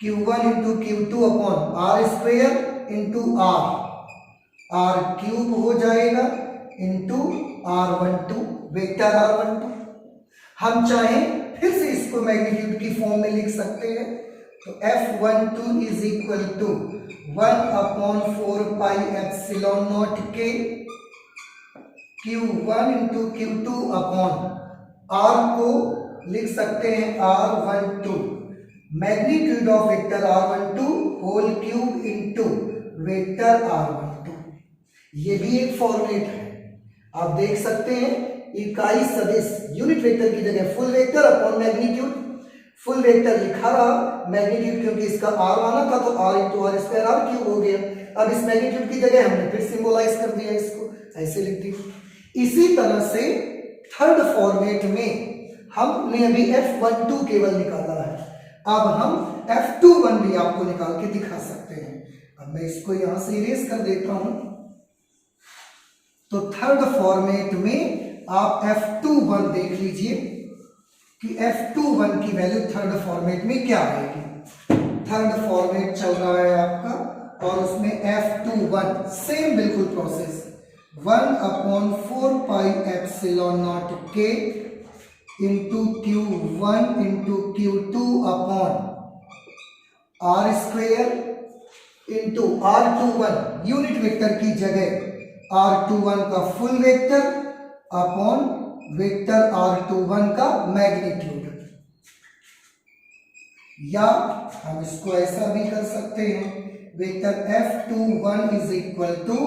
Q1 into Q2 upon R² into R³ हो जाएगा इंटू R12 वेक्टर R12। हम चाहें फिर से इसको मैग्नीट्यूड की फॉर्म में लिख सकते हैं तो F12 is equal to 1/4πε0k Q1 into Q2 upon R को लिख सकते हैं R12 magnitude of vector R12 whole cube into vector R12। ये भी एक फॉर्मेट है। आप देख सकते हैं इकाई सदिश यूनिट वेक्टर की जगह full vector upon magnitude. Full vector लिखा रहा, मैग्नीट्यूड क्योंकि इसका R माना था तो R इंटू R² R³ हो गया। अब इस मैग्नीट्यूड की जगह हमने फिर सिंबलाइज कर दिया, इसको ऐसे लिख दिया। इसी तरह से थर्ड फॉर्मेट में हमने अभी F12 केवल निकाला है, अब हम F21 भी आपको निकाल के दिखा सकते हैं। अब मैं इसको यहां से इरेज कर देता हूं। तो थर्ड फॉर्मेट में आप F21 देख लीजिए कि F21 की वैल्यू थर्ड फॉर्मेट में क्या आएगी। थर्ड फॉर्मेट चल रहा है आपका और उसमें F21 सेम बिल्कुल process 1/4πε0k into Q1 into Q2 upon R² into R21 unit vector की जगह R21 का full vector upon vector R21 का मैग्नीट्यूड। या हम इसको ऐसा भी कर सकते हैं, vector F21 is equal to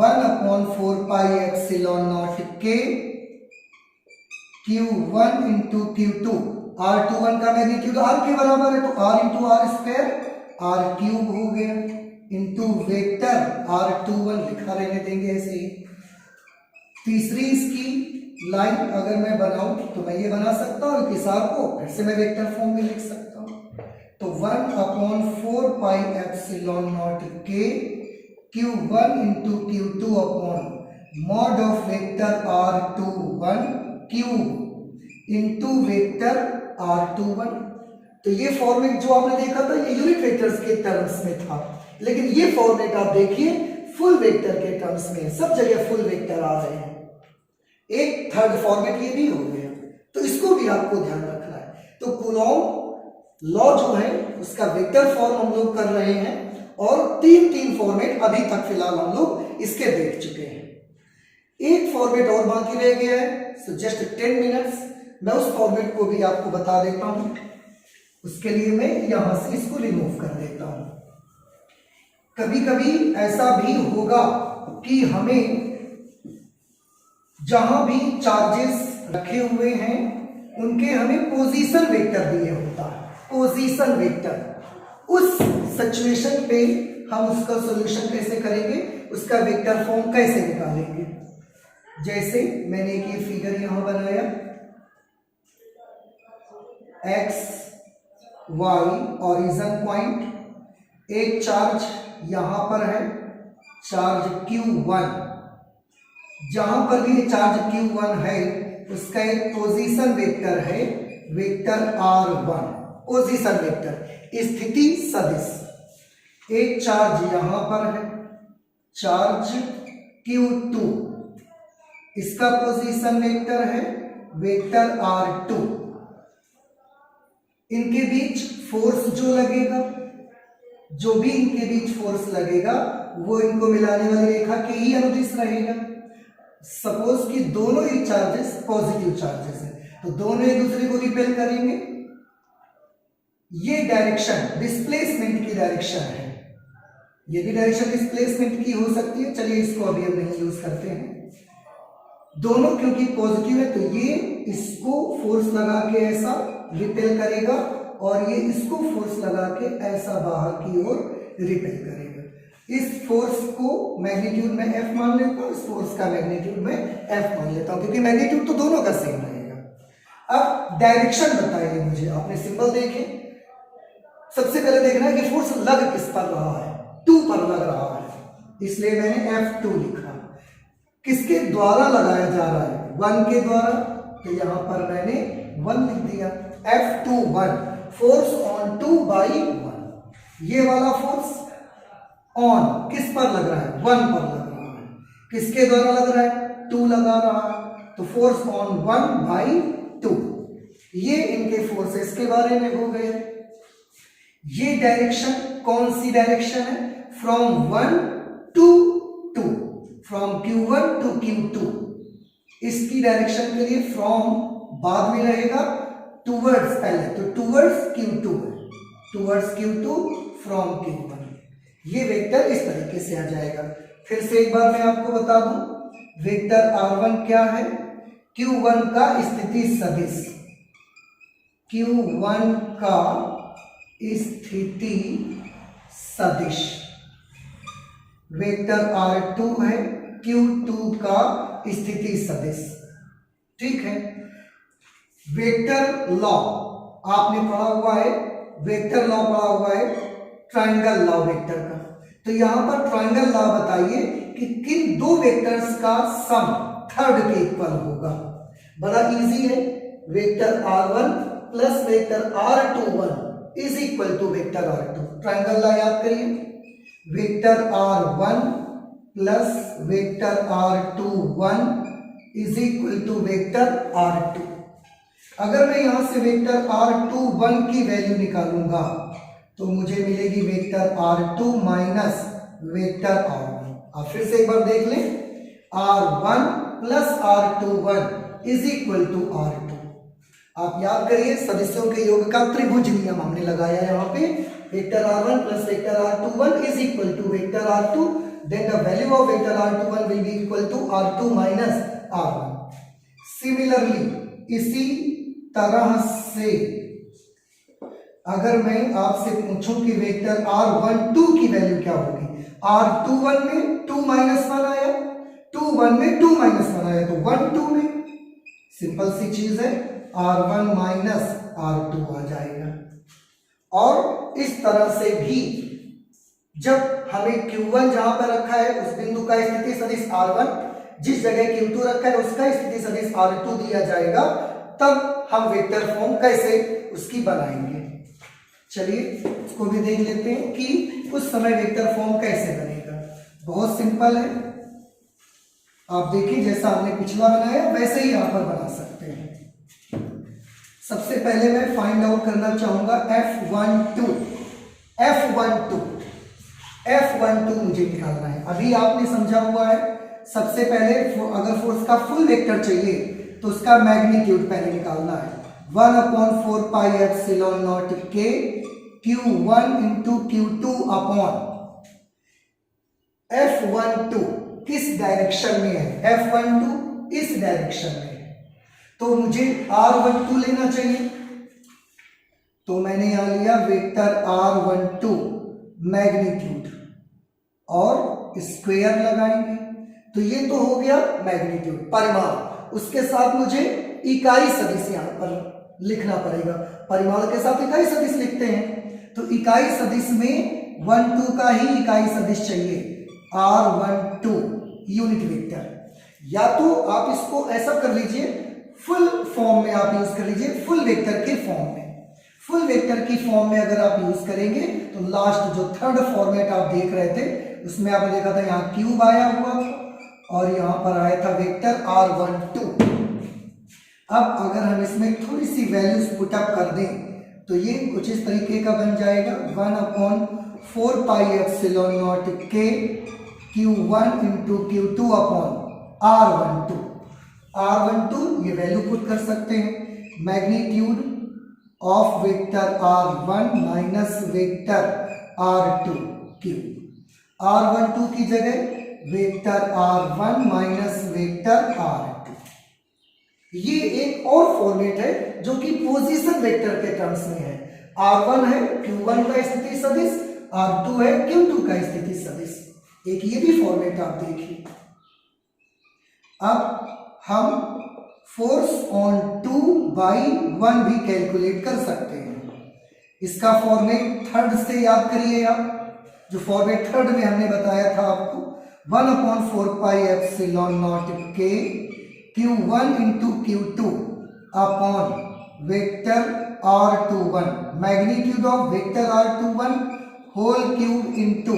1/4πε0k Q1 into Q2 R21 का मैग्नीट्यूड R के बराबर है तो R इंटू R² R³ हो गया इंटू वेक्टर R21 लिखा रहने देंगे ऐसे ही। तीसरी इसकी लाइन अगर मैं बनाऊं तो मैं ये बना सकता हूं, इस R को फिर से मैं वेक्टर फॉर्म में लिख सकता हूं। तो 1/4πε0k Q1 into Q2 upon mod of vector R21 cube into vector R21। तो ये फॉर्मेट जो आपने देखा था ये यूनिट वेक्टर्स के टर्म्स में था, लेकिन ये फॉर्मेट आप देखिए फुल वेक्टर के टर्म्स में, सब जगह फुल वेक्टर आ रहे हैं। एक थर्ड फॉर्मेट ये भी हो गया, तो इसको भी आपको ध्यान रखना है। तो कूलॉम लॉ जो है उसका वेक्टर फॉर्म हम लोग कर रहे हैं और तीन फॉर्मेट अभी तक फिलहाल हम लोग इसके देख चुके हैं। एक फॉर्मेट और बाकी रह गया है, सो जस्ट 10 मिनट्स मैं उस फॉर्मेट को भी आपको बता देता हूं। उसके लिए मैं यहां से इसको रिमूव कर देता हूं। कभी कभी ऐसा भी होगा कि हमें जहां भी चार्जेस रखे हुए हैं उनके हमें पोजीशन वेक्टर दिए होता है। पोजीशन वेक्टर उस सिचुएशन पे हम उसका सॉल्यूशन कैसे करेंगे, उसका वेक्टर फॉर्म कैसे निकालेंगे। जैसे मैंने एक ये फिगर यहां बनाया, एक्स वाई ओरिजिन पॉइंट, एक चार्ज यहां पर है, चार्ज Q1, जहां पर भी चार्ज Q1 है उसका एक पोजीशन वेक्टर है, वेक्टर R1, पोजीशन वेक्टर, स्थिति सदिश। एक चार्ज यहां पर है, चार्ज Q2, इसका पोजीशन वेक्टर है वेक्टर R2। इनके बीच फोर्स जो लगेगा, जो भी इनके बीच फोर्स लगेगा वो इनको मिलाने वाली रेखा के ही अनुदिश रहेगा। सपोज कि दोनों ही चार्जेस पॉजिटिव चार्जेस हैं तो दोनों एक दूसरे को रिपेल करेंगे। ये डायरेक्शन डिस्प्लेसमेंट की डायरेक्शन है, ये भी डायरेक्शन डिस्प्लेसमेंट की हो सकती है, चलिए इसको अभी हम नहीं यूज करते हैं। दोनों क्योंकि पॉजिटिव है तो ये इसको फोर्स लगा के ऐसा रिपेल करेगा और ये इसको फोर्स लगा के ऐसा बाहर की ओर रिपेल करेगा। इस फोर्स को मैग्नीट्यूड में F मान लेता हूं, इस फोर्स का मैग्नीट्यूड में F मान लेता हूं, क्योंकि मैग्नीट्यूड तो दोनों का सेम रहेगा। अब डायरेक्शन बताइए मुझे, आपने सिंबल देखे, सबसे पहले देखना है कि फोर्स लग किस पर रहा है, 2 पर लग रहा है, इसलिए मैंने F2 लिखा। किसके द्वारा लगाया जा रहा है, 1 के द्वारा, तो यहां पर मैंने 1 लिख दिया, F21, फोर्स ऑन 2 बाई 1। ये वाला फोर्स ऑन किस पर लग रहा है, 1 पर लग रहा है। किसके द्वारा लग रहा है, 2 लगा रहा है, तो फोर्स ऑन 1 बाई 2। ये इनके फोर्सेस के बारे में हो गए। ये डायरेक्शन कौन सी डायरेक्शन है, from 1 to 2, from Q1 to Q2। इसकी डायरेक्शन के लिए फ्रॉम बाद में रहेगा, टूवर्ड्स पहले, तो टूवर्ड्स Q2 है, टूवर्ड्स Q2 फ्रॉम Q1। ये वेक्टर इस तरीके से आ जाएगा। फिर से एक बार मैं आपको बता दूं, वेक्टर R1 क्या है, Q1 का स्थिति सदिश, Q1 का स्थिति सदिश। वेक्टर R2 है Q2 का स्थिति सदिश, ठीक है। वेक्टर लॉ आपने पढ़ा हुआ है, वेक्टर लॉ पढ़ा हुआ है, ट्रायंगल लॉ वेक्टर का। तो यहां पर ट्रायंगल लॉ बताइए कि किन दो वेक्टर्स का सम थर्ड के इक्वल होगा। बड़ा इजी है, vector R1 plus vector R21 is equal to vector R2। Triangle law याद करिए, vector R1 plus vector R21 is equal to vector R2। अगर मैं यहां से वेक्टर R21 की वैल्यू निकालूंगा तो मुझे मिलेगी vector R2 minus vector R1। आप फिर से एक बार देख लें, R1 plus R21 is equal to R2। आप याद करिए, सदिशों के योग का त्रिभुज नियम हमने लगाया यहां पे, vector R1 plus vector R21 is equal to vector R2, then the value of vector R21 will be equal to R2 minus R1। Similarly इसी तरह से अगर मैं आपसे पूछूं कि वेक्टर R12 की वैल्यू क्या होगी, R21 में 2 माइनस 1 आया, 21 में 2 माइनस 1 आया, तो 12 में सिंपल सी चीज है, R1 माइनस R2 आ जाएगा। और इस तरह से भी जब हमें Q1 जहां पर रखा है उस बिंदु का स्थिति सदिश R1, जिस जगह Q2 रखा है उसका स्थिति सदिश R2 दिया जाएगा, तब हम वेक्टर फॉर्म कैसे उसकी बनाएंगे। चलिए इसको भी देख लेते हैं कि उस समय वेक्टर फॉर्म कैसे बनेगा। बहुत सिंपल है, आप देखिए जैसा हमने पिछला बनाया वैसे ही यहां पर बना सकते हैं। सबसे पहले मैं फाइंड आउट करना चाहूंगा F12। F12 मुझे निकालना है, अभी आपने समझा हुआ है। सबसे पहले अगर फोर्स का फुल वेक्टर चाहिए तो उसका मैग्नीट्यूड पहले निकालना है, 1/4 pi epsilon nought k Q1 into Q2 upon F12 किस डायरेक्शन में है, F12 इस डायरेक्शन में है, तो मुझे R12 लेना चाहिए। तो मैंने यहां लिया वेक्टर R12 मैग्नीट्यूड और स्क्वायर लगाएंगे, तो ये तो हो गया मैग्नीट्यूड परिमाण। उसके साथ मुझे इकाई सदिश यहां पर लिखना पड़ेगा, परिमाण के साथ इकाई सदिश लिखते हैं। तो इकाई सदिश में 1 2 का ही इकाई सदिश चाहिए, R12 यूनिट वेक्टर। या तो आप इसको ऐसा कर लीजिए, फुल फॉर्म में आप यूज कर लीजिए, फुल वेक्टर के फॉर्म में। फुल वेक्टर की फॉर्म में अगर आप यूज करेंगे तो लास्ट जो थर्ड फॉर्मेट आप देख रहे थे उसमें आपने देखा था यहाँ क्यूब आया हुआ था और यहाँ पर आया था वेक्टर R12। अब अगर हम इसमें थोड़ी सी वैल्यूज पुटअप कर दें तो ये कुछ इस तरीके का बन जाएगा, 1/4 pi epsilon nought k Q1 into Q2 upon R12। R12 ये वैल्यू पुट कर सकते हैं, magnitude of vector R1 minus vector R2 cube. R12 की जगह vector R1 minus vector R2। ये एक और फॉर्मेट है जो कि पोजीशन वेक्टर के टर्म्स में है। R1 है Q1 का स्थिति सदिश, R2 है Q2 का स्थिति सदिश। एक ये भी फॉर्मेट आप देखिए। अब हम फोर्स ऑन 2/1 भी कैलकुलेट कर सकते हैं। इसका फॉर्मेट थर्ड से याद करिए आप, जो फॉर्मेट थर्ड में हमने बताया था आपको, 1/4 pi epsilon nought k Q1 into Q2 upon vector R21, magnitude of vector R21 whole cube into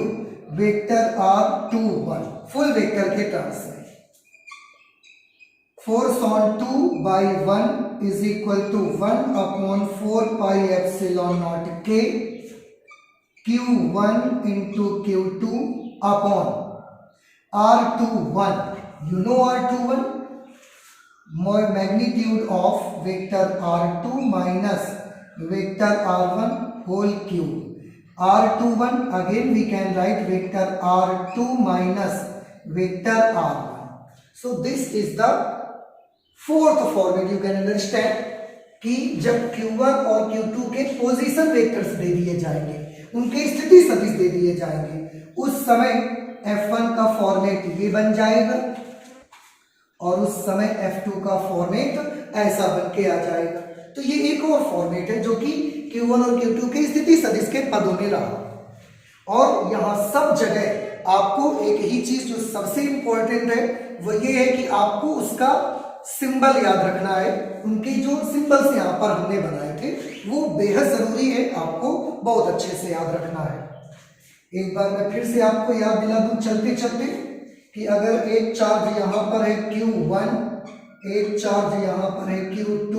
vector R21 full vector के टर्म्स में। Force on 2/1 is equal to 1/4 pi epsilon nought k Q1 into Q2 upon R21। You know R21, magnitude of vector R2 minus vector R1 whole cube. R21 again we can write vector R2 minus vector R1। So this is the fourth format. You can understand कि जब Q1 और Q2 के पोजीशन वेक्टर्स दे दिए जाएंगे, उनके स्थिति सदिश दे दिए जाएंगे, उस समय F1 का फॉर्मेट ये बन जाएगा और उस समय F2 का फॉर्मेट ऐसा बन के आ जाएगा। तो ये एक और फॉर्मेट है जो कि Q1 और Q2 के स्थिति सदिश के पदों में रहा। और यहां सब जगह आपको एक ही चीज जो सबसे इंपॉर्टेंट है वो ये है कि आपको उसका सिंबल याद रखना है। उनके जो सिंबल्स यहां पर हमने बनाए थे वो बेहद जरूरी है, आपको बहुत अच्छे से याद रखना है। एक बार मैं फिर से आपको याद दिला दूं चलते चलते कि अगर एक चार्ज यहां पर है Q1, एक चार्ज यहां पर है Q2,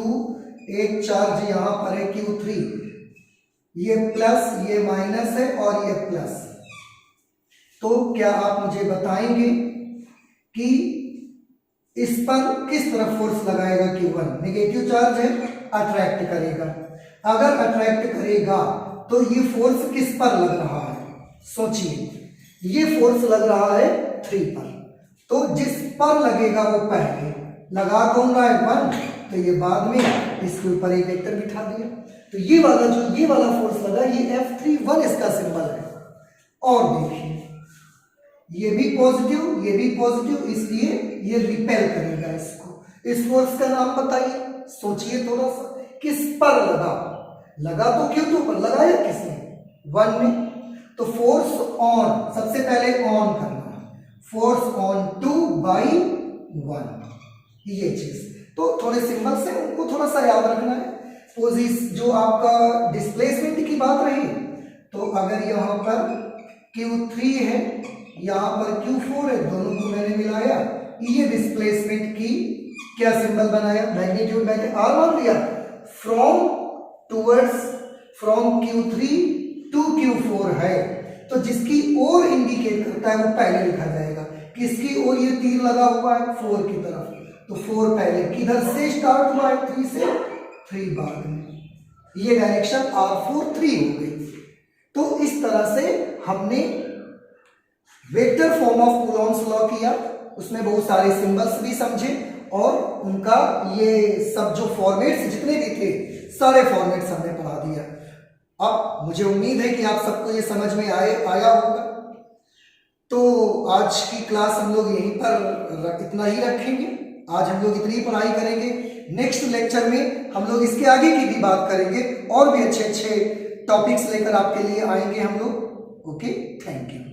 एक चार्ज यहां पर है Q3, ये प्लस ये माइनस है और ये प्लस, तो क्या आप मुझे बताएंगे कि इस पर किस तरफ फोर्स लगाएगा Q1? नेगेटिव चार्ज है, अट्रैक्ट करेगा। अगर अट्रैक्ट करेगा तो ये फोर्स किस पर लग रहा है? सोचिए, ये फोर्स लग रहा है 3 पर, तो जिस पर लगेगा वो पहले लगा कौन रहा है 1, तो ये बाद में इसके ऊपर एक वेक्टर बिठा दिया। तो ये वाला जो ये वाला फोर्स लगा ये F31 इसका सिंबल है। और देखिए ये भी पॉजिटिव ये भी पॉजिटिव, इसलिए ये रिपेल करेगा इसको। इस फोर्स का नाम बताइए, सोचिए थोड़ा सा, किस पर लगा? लगा तो Q2 पर, लगाया किसने? 1 में। तो फोर्स ऑन, सबसे पहले ऑन करना है, फोर्स ऑन 2/1, ये चीज। तो थोड़े सिंबल से उनको थोड़ा सा याद रखना है। पोजीशन जो आपका डिस्प्लेसमेंट की बात रही, तो अगर यहाँ पर Q3 है, यहाँ पर Q4 है, दोनों को मैंने मिलाया, ये डिस्प्लेसमेंट की क्या सिंबल बनाया? मैग्नीट्यूड मैंने R1 लिया, from towards, from Q3 to Q4 है, तो जिसकी ओर इंडिकेट करता है वो पहले लिखा जाएगा। किसकी ओर? ये तीर लगा हुआ है 4 की तरफ, तो 4 पहले, किधर से स्टार्ट हुआ है? 3 से, 3 बाद में, ये डायरेक्शन R4 3 हो गई। तो इस तरह से हमने vector form of Coulomb's law किया, उसमें बहुत सारे सिंबल्स भी समझे और उनका ये सब जो फॉर्मेट्स जितने भी थे सारे फॉर्मेट्स हमने पढ़ा दिया। अब मुझे उम्मीद है कि आप सबको ये समझ में आया होगा। तो आज की क्लास हम लोग यहीं पर इतना ही रखेंगे। आज हम लोग इतनी पढ़ाई करेंगे। नेक्स्ट लेक्चर में हम लोग इसके आगे की भी बात करेंगे और भी अच्छे अच्छे टॉपिक्स लेकर आपके लिए आएंगे हम लोग। Okay, thank you.